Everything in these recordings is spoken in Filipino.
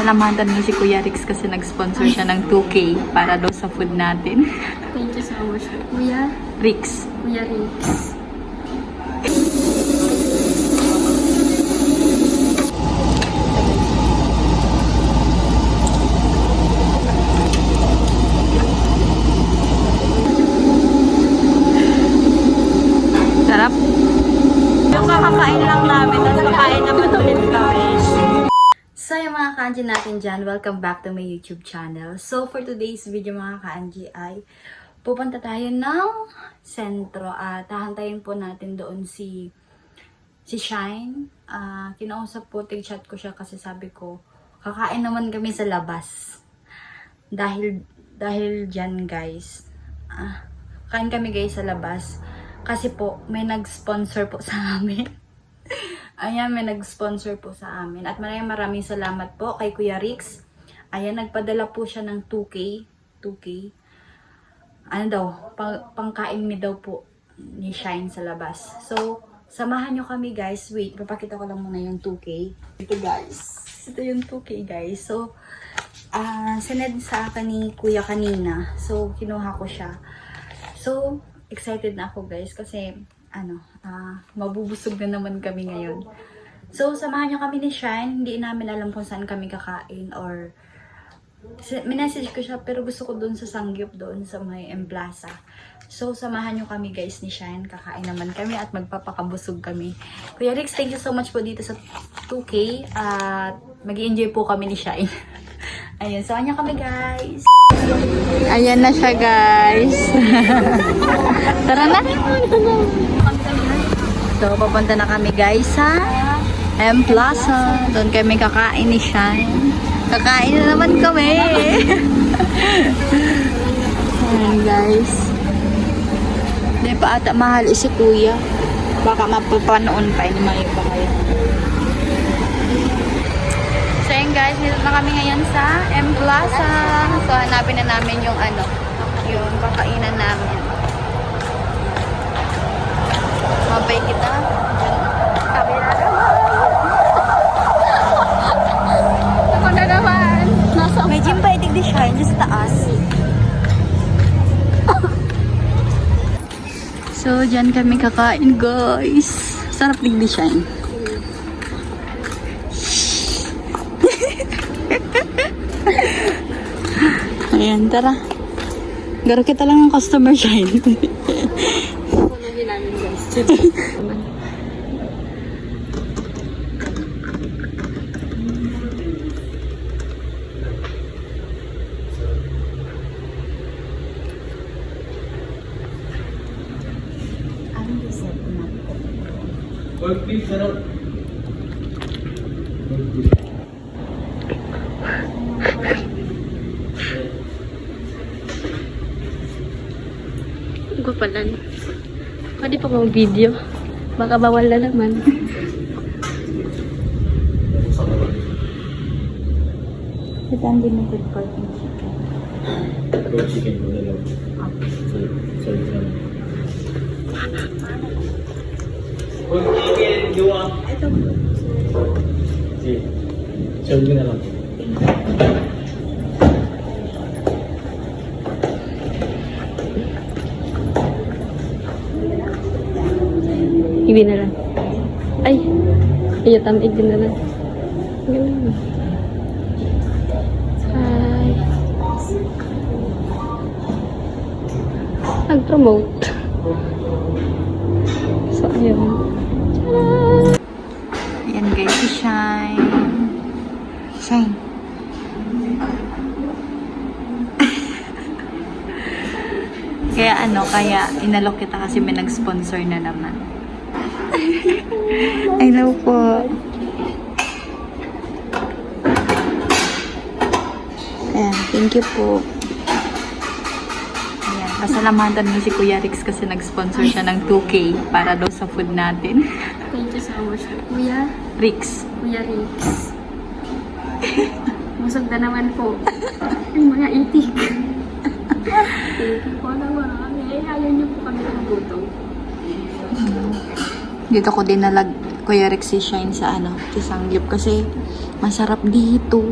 Salamatan mo si Kuya Rix kasi nag-sponsor siya ng 2K para daw sa food natin. Thank you so much, Kuya. Rix. Kuya Rix. Sarap. Yung kakakain lang namin, tapos kakain naman ulit kami. So yung mga ka-Angie natin dyan, welcome back to my YouTube channel. So for today's video mga ka-Angie ay pupunta tayo ng sentro at hahantayin po natin doon si Shine. Kinausap po, tig-chat ko siya kasi sabi ko, kakain naman kami sa labas. Dahil dyan guys, kain kami guys sa labas. Kasi po, may nag-sponsor po sa amin. Ayan, may nag-sponsor po sa amin. At maraming salamat po kay Kuya Rix. Ayan, nagpadala po siya ng 2K. 2K. Ano daw, pangkain mi daw po ni Shine sa labas. So, samahan nyo kami guys. Wait, papakita ko lang muna yung 2K. Ito guys. Ito yung 2K guys. So, sinend sa akin ni Kuya kanina. So, kinuha ko siya. So, excited na ako guys kasi mabubusog na naman kami ngayon. So, samahan nyo kami ni Shine. Hindi namin alam kung saan kami kakain or minessage ko siya pero gusto ko doon sa Sangyup doon sa may Emplaza. So, samahan nyo kami guys ni Shine. Kakain naman kami at magpapakabusog kami. Kuya Rix, thank you so much po dito sa 2K at mag-i-enjoy po kami ni Shine. Ayun, samahan nyo kami guys. Ayan na siya guys. Tara na. So, papunta na kami guys sa Emplaza. Doon kami kakain ni Shine. Kakain na naman kami. Ayan guys. Hindi pa ata mahal si Kuya. Baka mapapanoon pa. Hindi mayo pa kayo. So ayan guys, dito na kami ngayon sa Emplaza. So hanapin na namin yung yung kakainan namin. Mabay kita. Sabi na naman. Ako na naman. May gym pa itig di Shine, just taas. So, dyan kami kakain guys. Sarap dig di Shine. Ayan, tara. Garo kita lang ang customer Shine. Gupalan. Pwede pa mag video. Baka bawal na naman. Ito ang limited portion chicken. Raw chicken ko na lang. Sorry naman. Raw chicken, dua. Ito. Sige. Serve ko na lang. Ibi na lang. Ay! Ayaw tamig din na lang. Ganun. Hi! Nag-promote. So, ayun. Tara! Ayan guys, si Shine. Shine. Kaya inalok kita kasi may nag-sponsor na naman. I know po. Ayan, thank you po. Ayan, pasalamatan mo si Kuya Rix kasi nag-sponsor siya ng 2K para daw sa food natin. Thank you so much, Kuya. Rix. Kuya Rix. Busog na naman po. Yung mga itik. Thank you po naman. Ayaw niyo po kami magutom. Dito ko dinalag Kuya Rex si Shine sa sa Sangyup kasi masarap dito.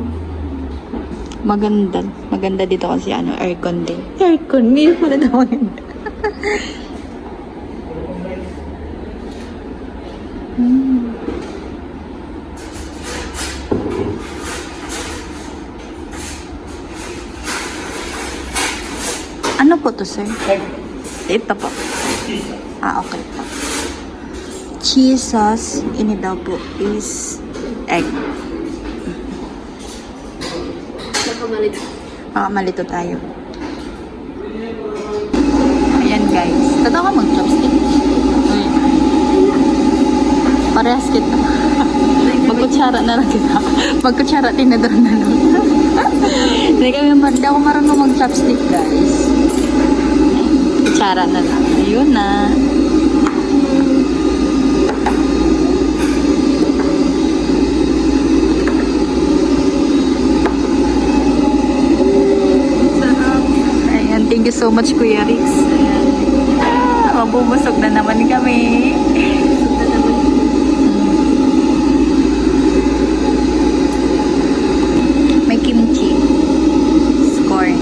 Maganda. Maganda dito kasi ano, aircon din. Aircon, hindi pala na maganda. Ano po to, sir? Ito po. Ah, okay po. Cheese sauce, ini daw po is egg. Nakamalit. Malito tayo. Ayan guys. Totoo ka mag-chopstick? Parehas kita. Magkutsara na lang kita. Magkutsara, tinador na lang. Hindi ako marunong mag-chopstick guys. Kutsara na lang. Ayun na. Thank you so much, Kuya Rix. Mabubusog na naman kami. May kimchi. Corn.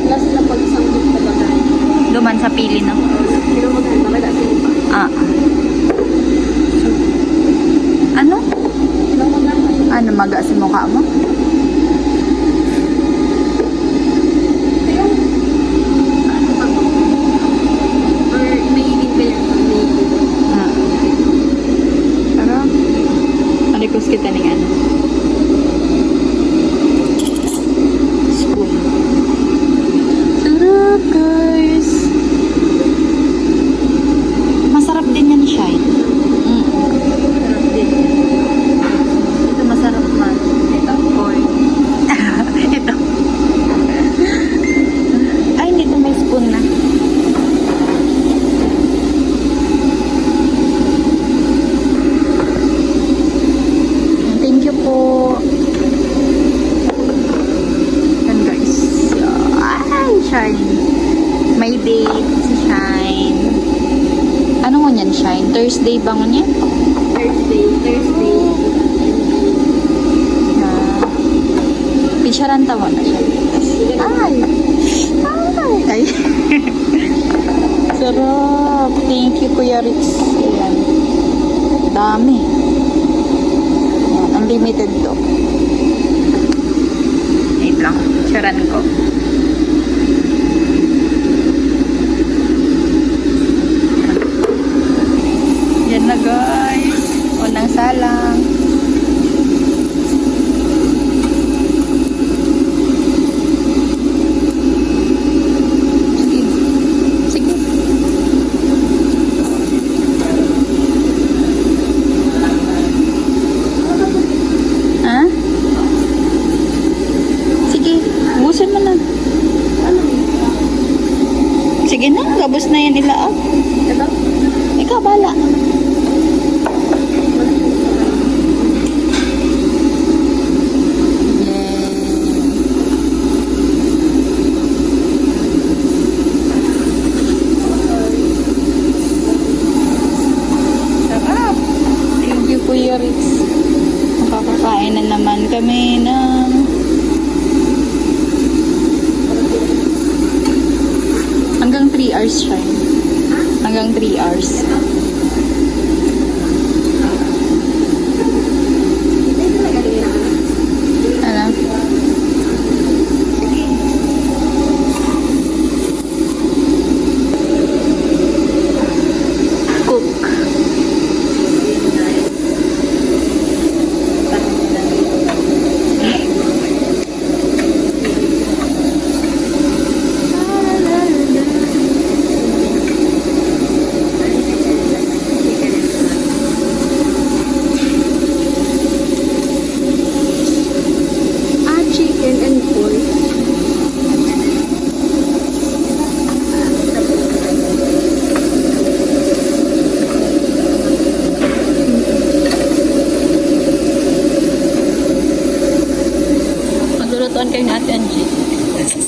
Last na pag-sangkot na ba tayo? Duman sa pili na. Pero maganda, maganda pa. Ah. Ano? Pero maganda. Ano, maga sa mukha mo? Malikos kita ng ano. Spoon. Sarap, guys. Masarap din yan, Shine. Ito masarap man. Ito, corn. Ito. Ay, dito may spoon na. Thank you po. Yan guys. Ay, Shine. May date si Shine. Ano mo yan, Shine? Thursday ba nga niya? Thursday. Picturean tawa na siya. Ay! Ay! Sarap. Thank you, Kuya Rix. Ayan. Dami. Unlimited to. Wait lang. Charan ko. Yan na guys. Unang salang. Sige. Sige. Ha? Sige, busin mo na. Sige na, gabos na yan ilaap. Ito? Ikaw, bala. Sarap. Thank you, Kuya Rix. Makakakain na naman kami ng hanggang 3 hours siya. Hanggang 3 hours. Ano? Cook. Chicken and pork. Maglulutuan kayo ni Ate Angie. Guys.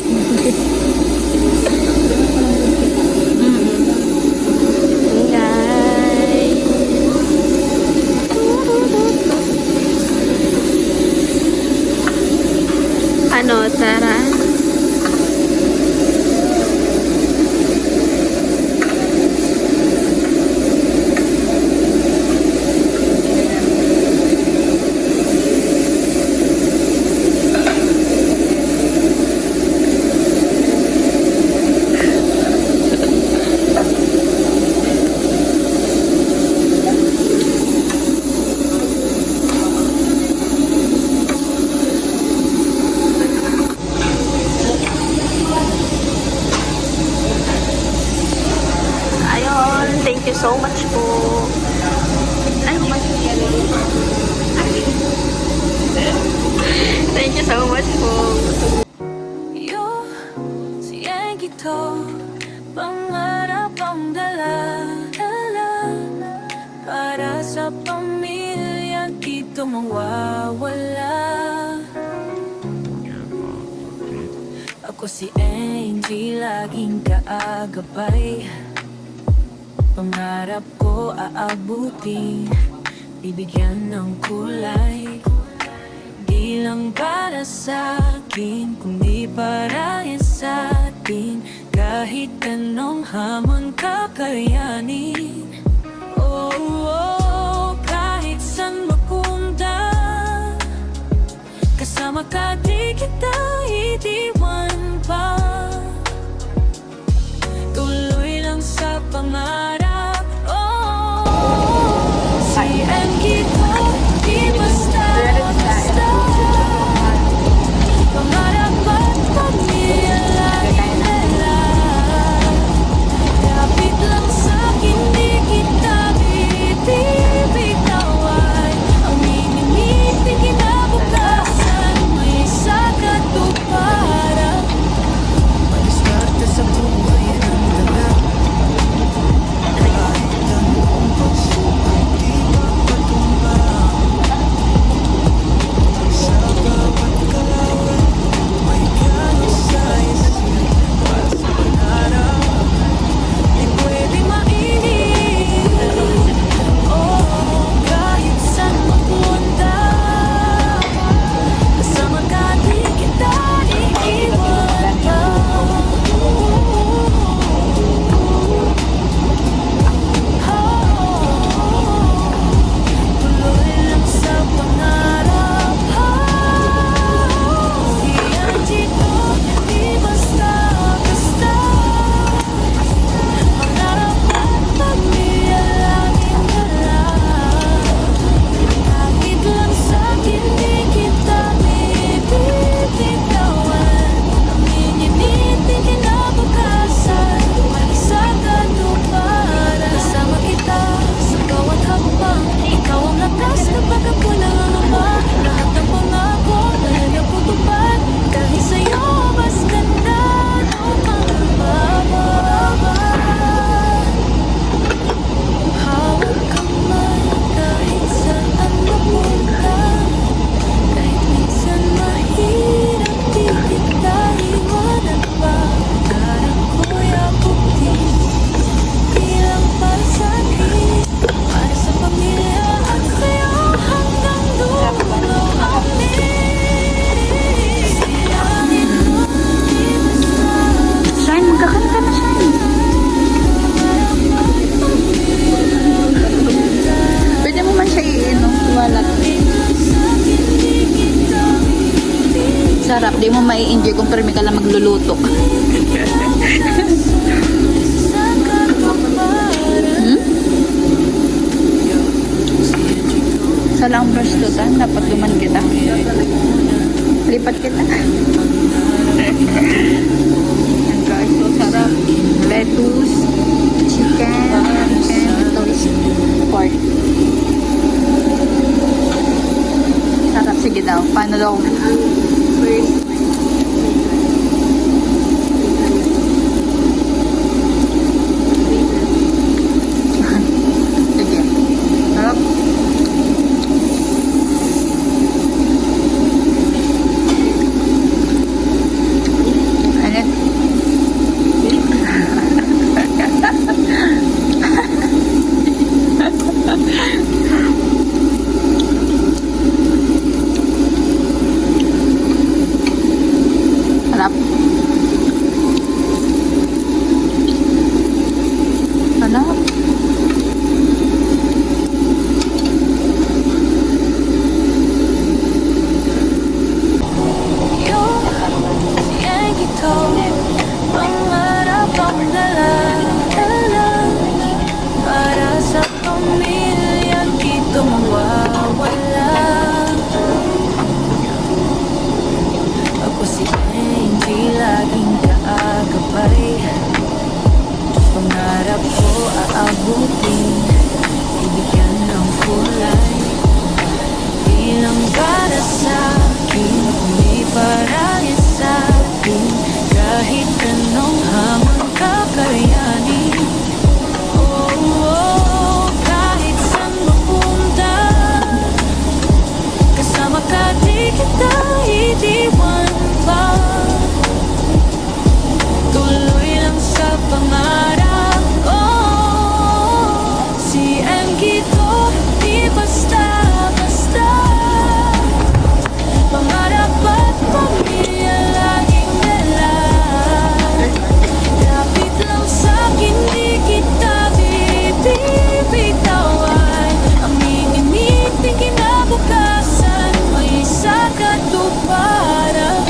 Yes po. Siya'y gito, pangarap ang dala-dala para sa pamilya, dito mawawala. Ako si Angie, laging kaagapay. Pangarap ko aabutin, bibigyan ng kulay. Di lang para sa akin, kundi para sa atin. Kahit anong hamon kakayanin. Oh, oh, kahit saan mapunta, kasama ka di kita itiwan pa. Tuloy lang sa pangarap. Oh, si Angie ko, di basta basta. Pangarap at pamilya laging dala. Kapit lang sa'kin, di kita bibitawan. Ang minimiting kinabukasan, may isa katuparan. Mag-start sa buhay ng dala. Kahit anong pagsubok, di mapatumbang. Sa bawat kalawan, may kalusaysayan. Para sa pangarap, di pwede mainit. Oh, kahit saan mapunta, kasama ka di kita iiwan pa. Tuloy lang sa pangarap. Si Angie ko, di basta-basta. Pangarap at pamilya laging dala. Kahit lang sa'kin, di kita bibitawan. Ang minimiting kinabukasan, may isa katuparan. Kasama kita sa bawat hakbang. Ikaw ang lakas kapag ako nangangamba. Lahat ng pangako na naputupad, dahil sa'yo mas ganda ang pangababa. Hawak kamay kahit saan mapunta. Kahit minsan mahirap, di kita iwanan pa. Garang ko'y abutin, di lang para sa'kin, para sa pamilya at sa'yo hanggang dulo. Amin. Sinabi mo, di basta. Shine, magkakanta na Shine. Pwede mo man siya iinom. Walat. Sarap. Di mo mai-enjoy kung permi ka lang magluluto. Sa lang brush to ta. Dapat luman kita. Lipat kita. Yan guys. So sarap. Lettuce. Chicken. And ito is pork. Sarap. Sige daw. Paano daw? First. Sige. Sarap. Ayan. kita idiwan pa. Tuloy lang sa pangarap ko. Si Angie to, di basta-basta. Pangarap at pamilya laging dala. Lapit lang sa'kin, di kita bibitawan. Ang minimit ng kinabukasan, may isa katuparan.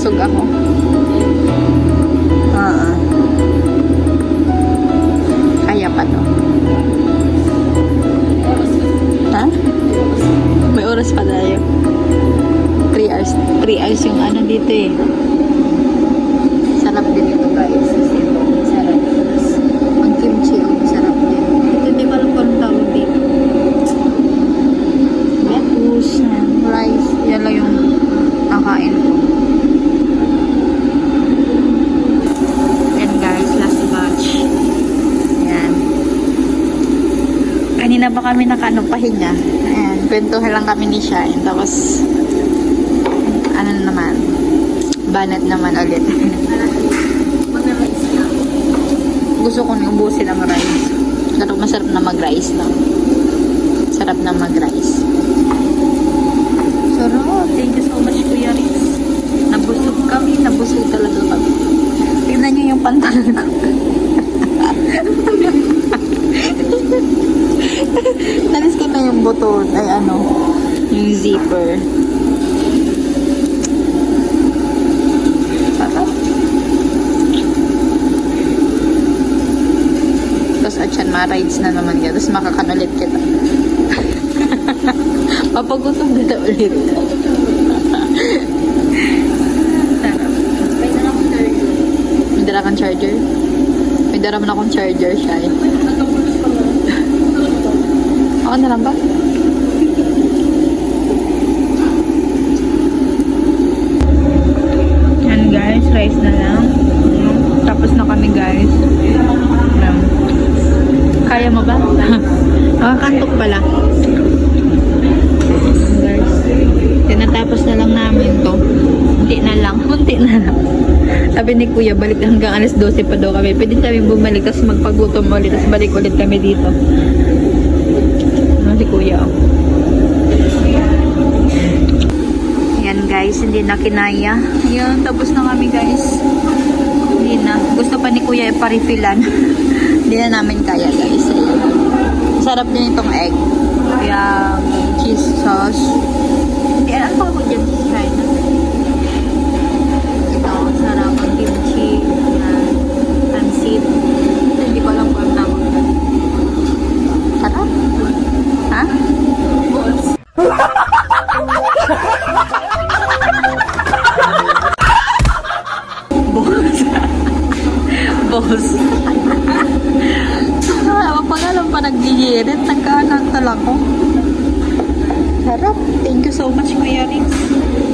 Busog ako. Kaya pa to. Ha? May oras pa tayo. 3 hours. 3 hours yung ano dito eh. Sarap din ito guys. Sarap. Ang kimchi, sarap din. Ito hindi ko alam kung anong tawag dito. Lettuce, rice. Yan lang yung nakain ko. Yan guys, last batch. Yan. Kanina ba kami pahinga? Ayan, kwentuhan lang kami ni Shine. Tapos, ano naman, banat naman ulit. Gusto ko nang ubusin ang rice. Pero masarap na mag-rice lang. Sarap na mag-rice. Sarap. Thank you so much, Kuya Rix. Nabusog kami. Nabusog talaga kami. Tignan niyo yung pantalon ko. Nalis ko na yung buton. Ay ano, yung zipper. Sarap. Tapos at yan, ma-rides na naman ka. Tapos makakanulit kita. Papagutom kita ulit. Sarap. May dala kang charger? May dala man akong charger, Shy. Ako na lang ba? Yan guys, rice na lang. Tapos na kami guys. Kaya mo ba? Kantok pala. Guys, tinatapos na lang namin to. Unti na lang. Sabi ni Kuya, balik hanggang alas 12 pa daw kami. Pwede kami bumalik, tapos magpagutom ulit, tapos balik ulit kami dito. Ano si Kuya? Yan guys, hindi na kinaya. Yan, tapos na kami guys. Hindi na. Gusto pa ni Kuya iparefillan. Hindi na namin kaya guys. Ayan. Sarap din itong egg. Kaya cheese sauce. Hindi alam ko ako dyan cheese fry na. Ito, sarap ang kimchi. Pansit. Hindi ko alam kung ang tawag. Sarap? Ha? Balls. Balls. Mapagalang pa nag-gigirit. Nagkaanantal ako. Sarap. Thank you so much, Kuya Rix.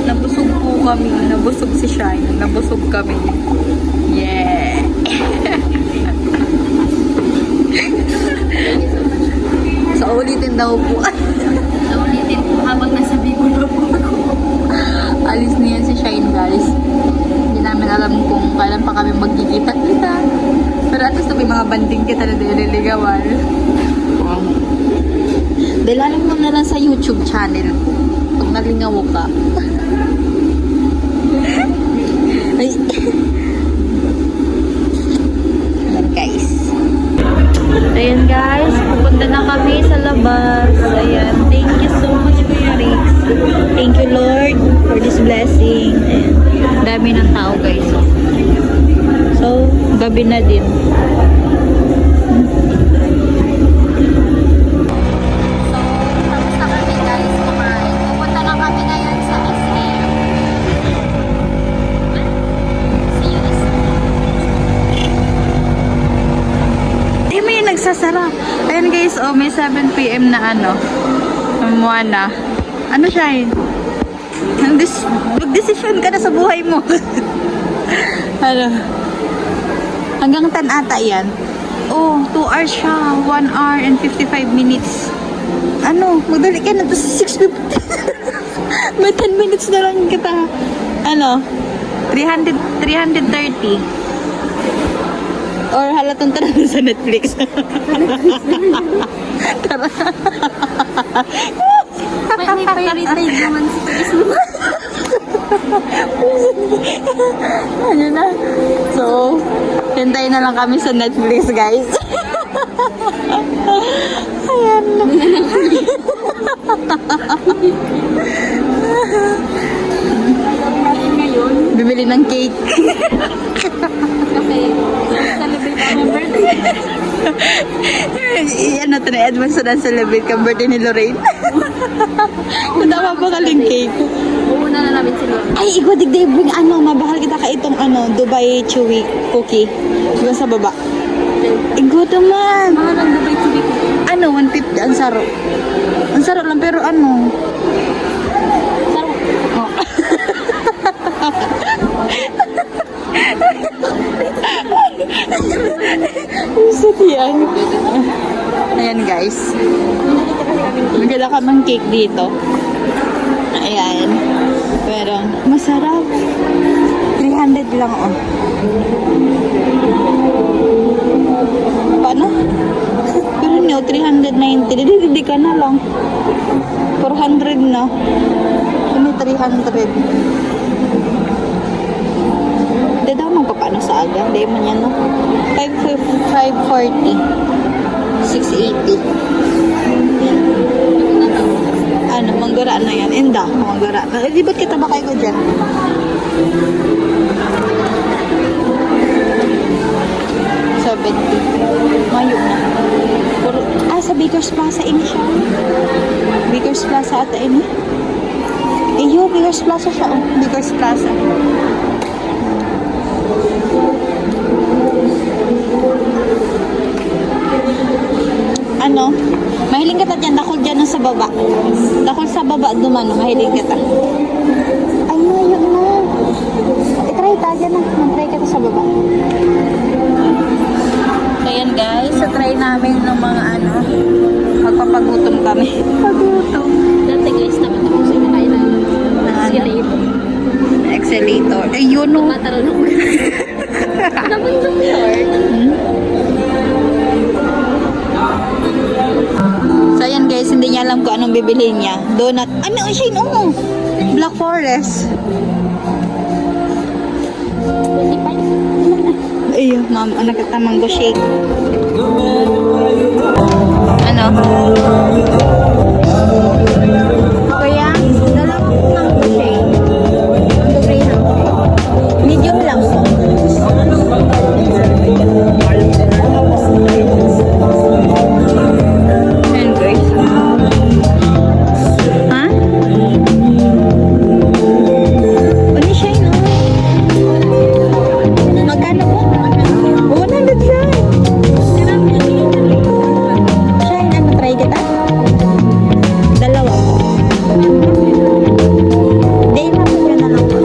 Nabusog po kami. Nabusog si Shine. Nabusog kami. Yeah. So, ulitin daw po. Ulitin po habang nasa Bicol na po ako. Alis niyan si Shine, guys. Hindi namin alam kung kailan pa kami magkikita-kita. Pero at least may mga banding kita na nililigawan. Dahil alam mo na lang sa YouTube channel ko. Pag nalingaw ka. Ay. Ayan guys. Ayan guys. Pupunta na kami sa labas. Ayan. Thank you so much, Kuya Rix. Thank you, Lord, for this blessing. Ayan. Dami ng tao guys. So, gabi na din. Nagsasara. Ayan guys, oh, may 7 PM na ano. Moana. Ano siya yun? Mag-decision ka na sa buhay mo. Ano? Hanggang 10 ata yan. Oh, 2 hours siya. 1 hour and 55 minutes. Ano? Magdali ka na to sa 6:50. May 10 minutes na lang kita. Ano? 330. Or halatong tanong sa Netflix. Tara. May priority naman si Facebook. Ano na? So, hintayin na lang kami sa Netflix, guys. Ayan. Bibili ano to na advance na celebrate ka birthday ni Lorraine. Tama ba kaling cake? Uuna na namin sila. Ay, ikaw digday bring ano, mabahal kita ka itong ano, Dubai Chewy cookie. Diba sa baba? Ikaw naman. Mahal ang Dubai Chewy ko. Ano, 150 ang saro. Ang saro lang pero ano? Saro. Oh. Isip yan. Ayan guys. Maganda ka ng cake dito. Ayan. Pero masarap. 300 lang oh. Paano? Pero no, 390. Hindi ka na lang. 400 na. Ini 300. Hindi daw magpapaano sa aga. Hindi man yan, no? 540. 680. Ano, manggara na yan. Inda, manggara. Di ba't kita ba kayo ko dyan? Mayo na. Puro, sa Baker's Plaza ini siya. Baker's Plaza ata ini. Iyo, Baker's Plaza siya. Oh. Baker's Plaza. Ano? Mahiling ka ta dyan. Dakol dyan sa baba. Dakol sa baba dumano. Mahiling ka ta. Ay, mayo na. I-try ta dyan na. Mag-try ka ta sa baba. So yan guys. So try namin ng mga ano. Magpapagutom kami. Pagutom. Dati guys, naman ako sa kain ng escalator. Accelerator. Eh, yun o. Matalong. Naman yung yard. So ayan guys, hindi niya alam kung anong bibilihin niya. Donut. Ano siya yun? Oh, Black Forest. 25. Ayun, ma'am. Ano kita mango shake? Ano? Kaya, dalawang mango shake. Mango graham. Medium lang. Ayan guys. Ha? Ano siya yun? Magkano po? 100 siya. Shine, ano, try kita? Dalawa. Day na po na lang po.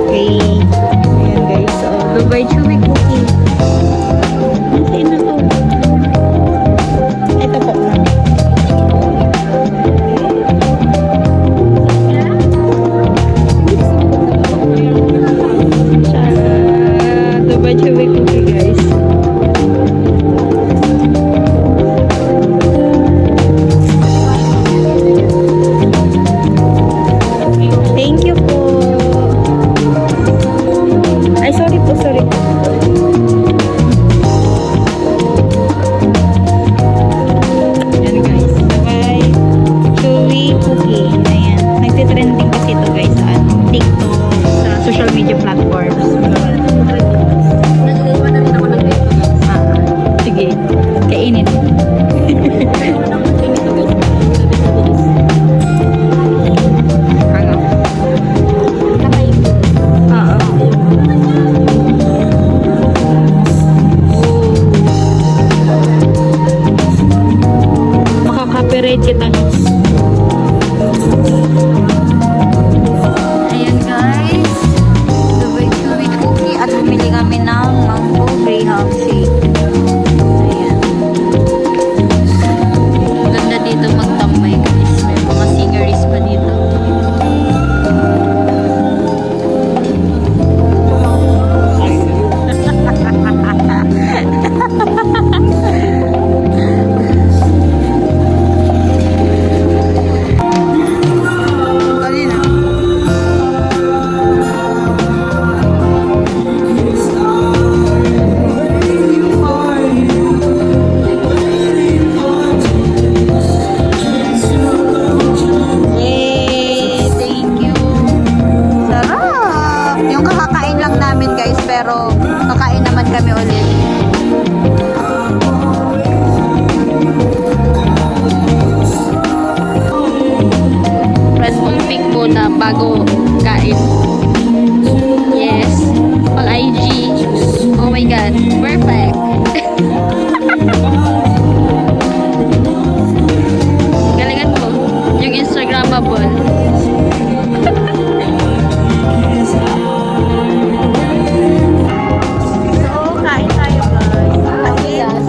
Okay. Ayan guys. So, Dubai Chewy cookie. Okay na to. Ito po. Dubai Chewy cookie guys. Thank you po. Ay, sorry po, sorry po. Ayan guys. Dubai Chewy cookie. Ayan. Nagtitrending kasi ito guys sa TikTok, sa social media platforms. Nag-iwan na rin ako ng dito guys. Sige. Kainin. Ano? Oo. Makaka-copyright kita. Ayan guys. Dubai Chewy cookie at bumili kami ng mango graham shake. Ayan. Ganda dito magtambay guys. May mga sceneries pa dito. bago kain. Yes. Pang IG. Oh my God. Perfect. Galingan ko. Yung Instagrammable. So, kain tayo guys.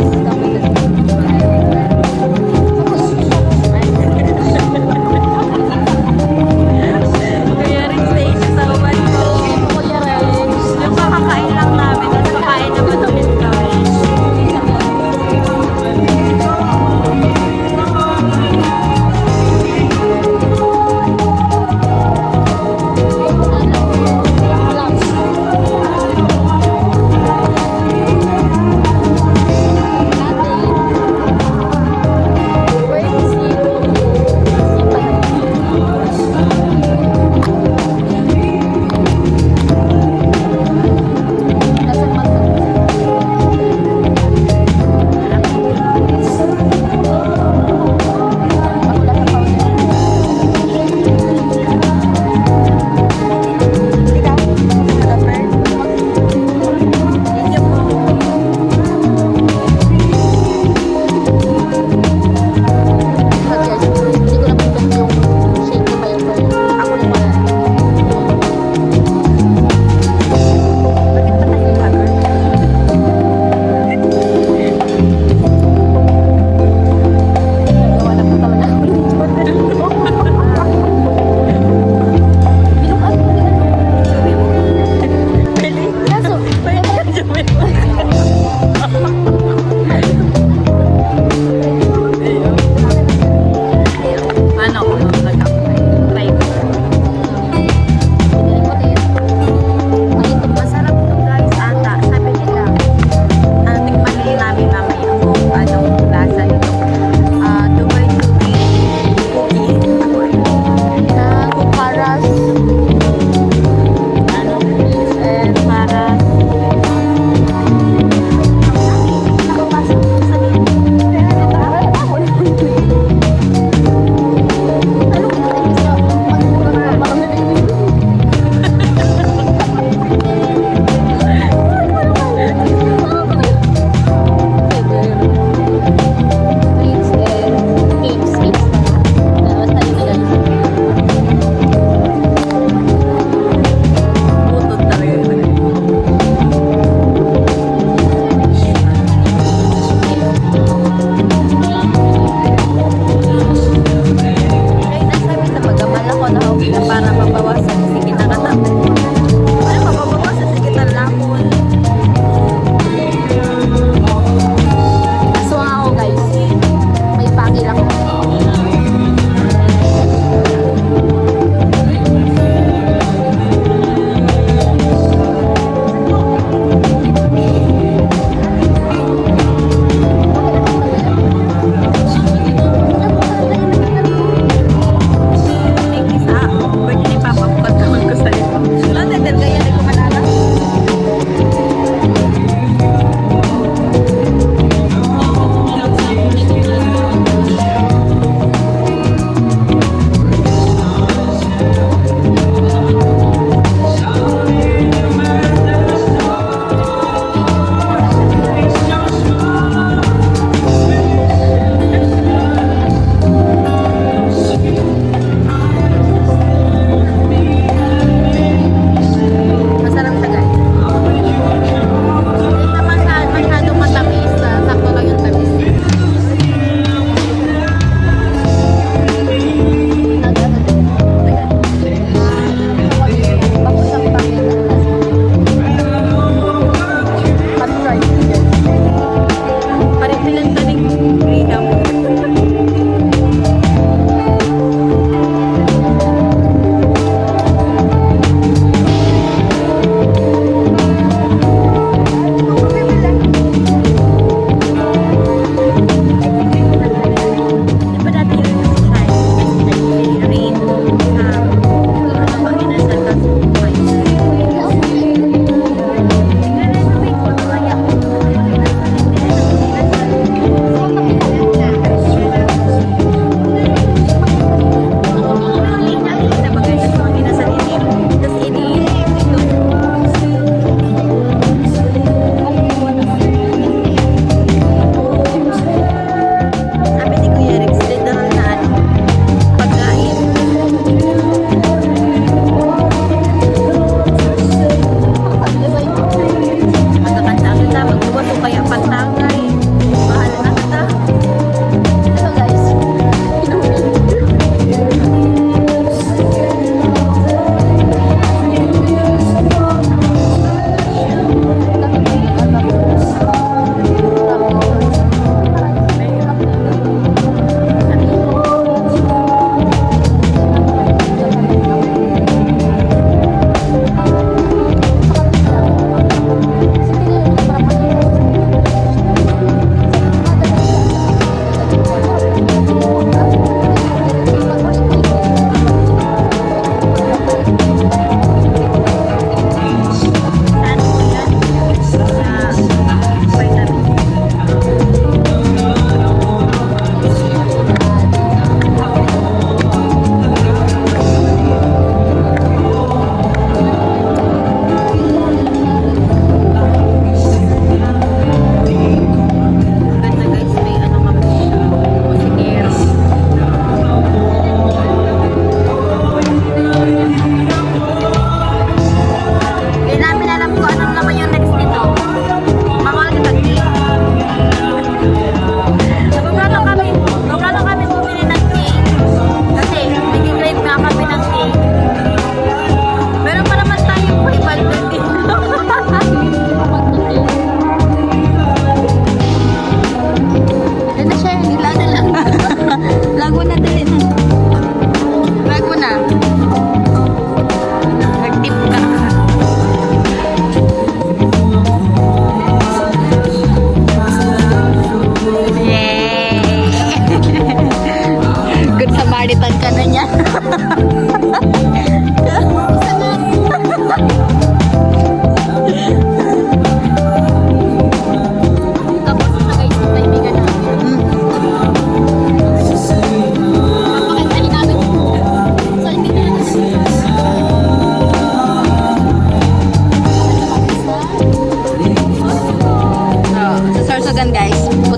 Kuya Rex, thank you so much po. Yung kakakain lang namin, at kakain naman ulit kami.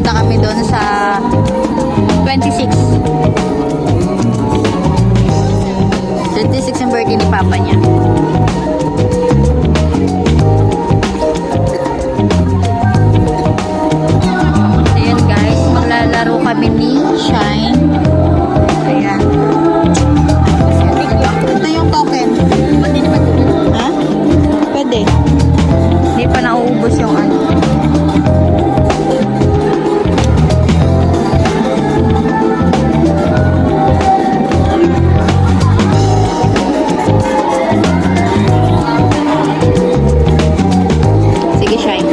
pupunta kami doon sa 26. 26 yung birthday ni Papa niya. Ayan guys, maglalaro kami ni Shine. Ayan. Ito yung token. Ha? Pwede. Hindi pa nauubos yung ano. Sige, Shine.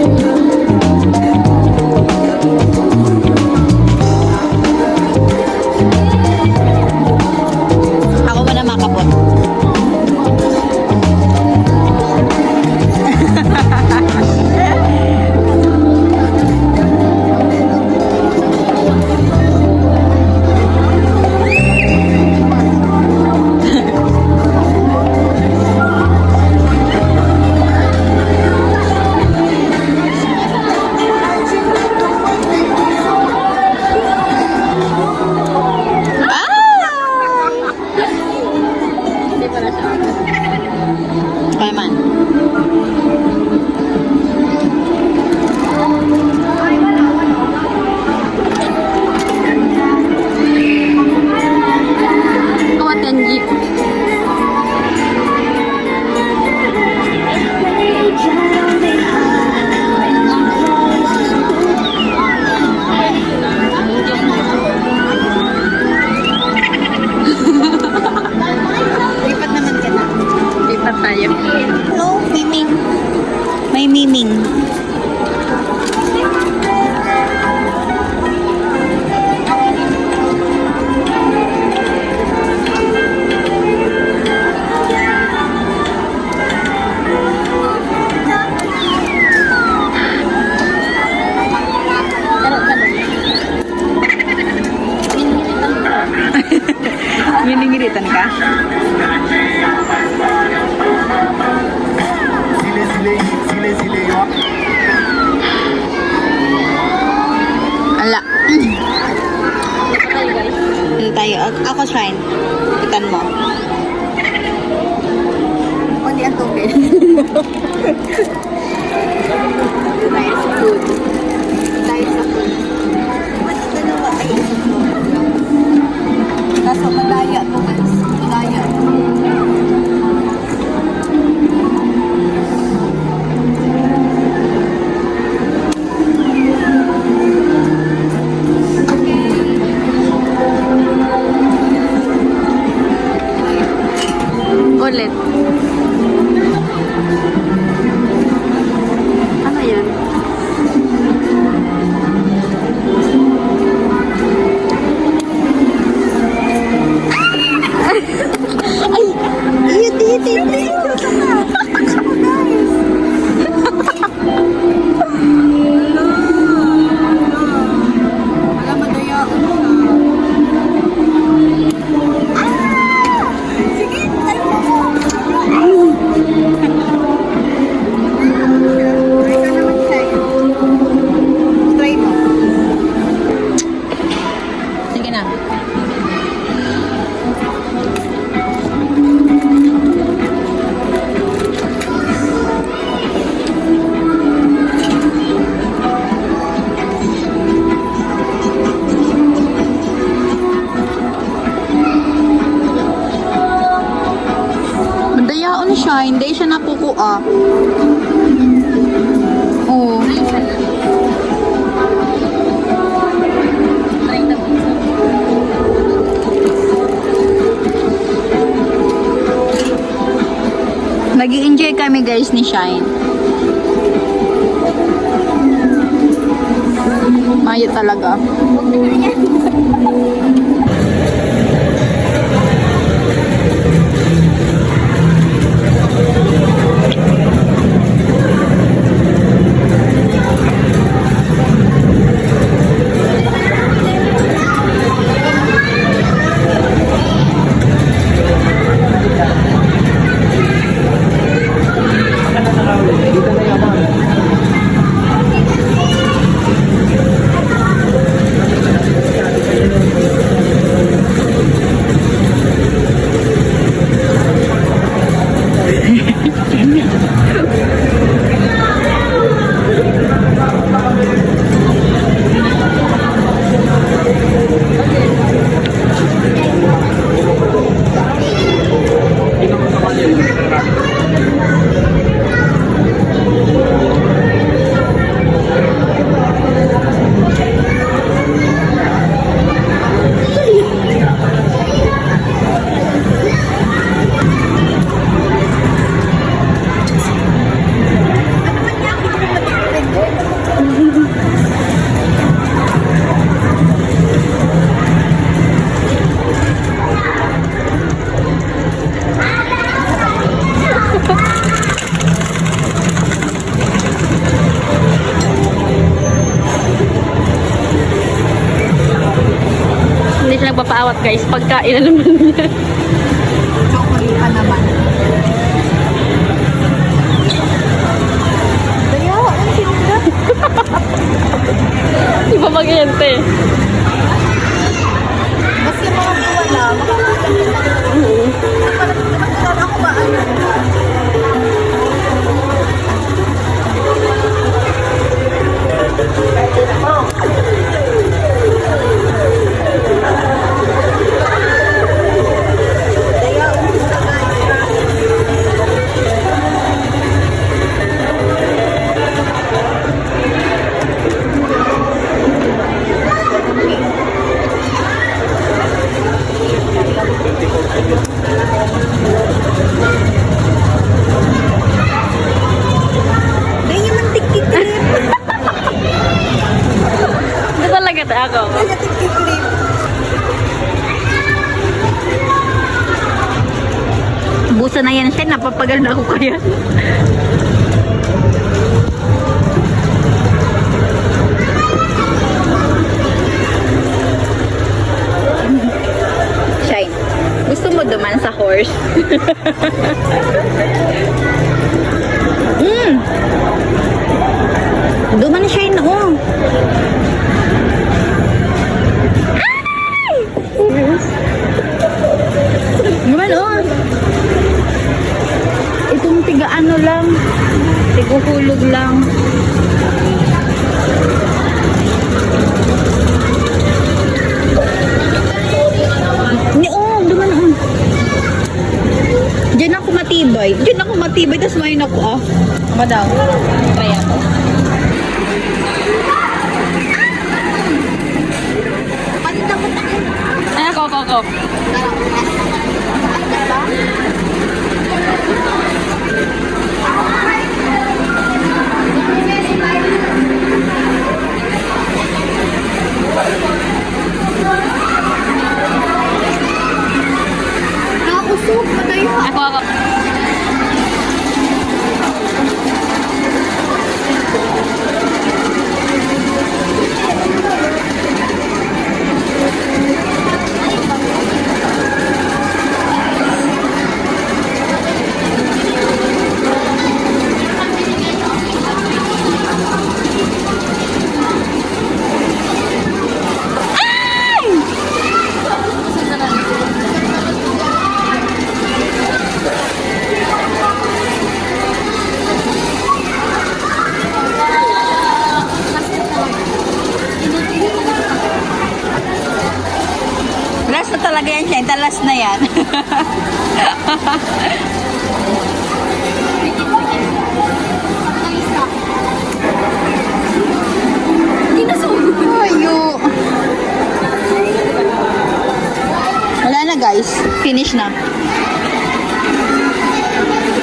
Ako ba na makapot? Kaya man. Ikaw at Tenji. Lipat naman ka na. Lipat tayo. No, miming. May miming. Miningiritan ka? Ala. Dito tayo. Ako, Shine. Itan mo. Kundi ang tubig. Dito tayo sa food. Tayo sa food. Mas dalawa ay isa food. Kaso madaya to guys. Madaya. Ulit. Ano yan? Ay! Iti! Wala madaya ko na. Sige, tayo mo. Try ka naman tayo. Try mo. Sige na. Dayaon siya, hindi siya napukuha. Oo. Nag-i-enjoy kami guys ni Shine. Mayo talaga. magpapaawat guys. Pagkain na naman niya. Chocolate pa naman. Kaya, ang tinda. Iba mag-ente. Kasi mga wala, makakalimutan ka na. Parang naman ako ba ano? Dahil yung mantik-tiklip. Hindi talaga ako. Mantik-tiklip. Busa na yan siya. Napapagal na ako kaya. Shine. Gusto mo duman sa horse? Duman na Shine, oh. Duman, oh. Itong tiga ano lang. Tiguhulog lang. Ni oh, duman oh. Diyan ako matibay. Diyan ako matibay, tapos mayin ako ah. Ama daw. Try ako. Ay, ako. Nakakusok, patay mo. Ako. Last na talaga yan siya. Last na yan. Hindi na sunog. Ayo. Wala na guys. Finish na.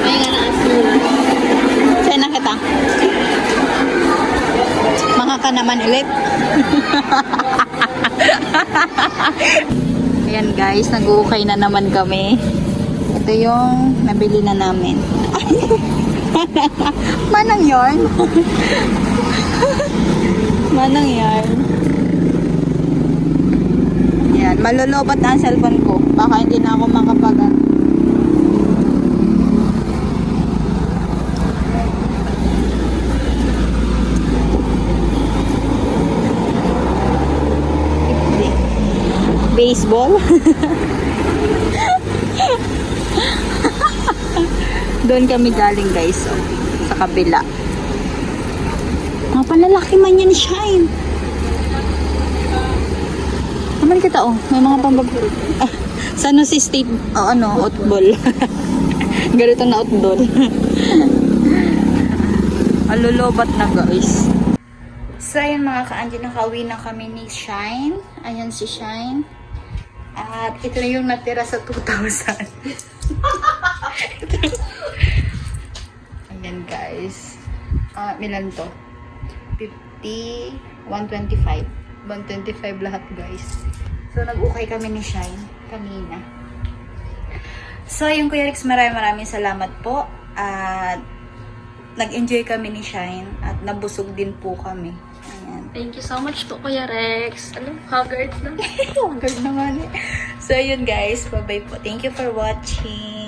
Ay, nga na. Saan na kita? Makaka naman ulit. Ayan guys, nag-uukay na naman kami. Ito yung nabili na namin. Manang yarn. Manang yarn. Ayan, malolobat na ang cellphone ko. Baka hindi na ako makapag baseball. Doon kami galing guys, oh, sa kabila. Mga panlalaki man yan, Shine. Naman kita, oh. May mga pambab... Ah, San Jose State, oh, ano, outball. Ganito na outdoor. Alulubat na guys. So, ayun mga ka-Angie, nakauwi na kami ni Shine. Ayan si Shine. At ito na yung natira sa 2,000. Ayan guys. Milan to? 50, 125. 125 lahat guys. So, nag-ukay kami ni Shine kanina. So, yung Kuya Rex, maraming salamat po. At nag-enjoy kami ni Shine. At nabusog din po kami. Ayan. Thank you so much po, Kuya Rex. Alam, haggard na. Haggard naman eh. So, yun guys. Bye-bye po. Thank you for watching.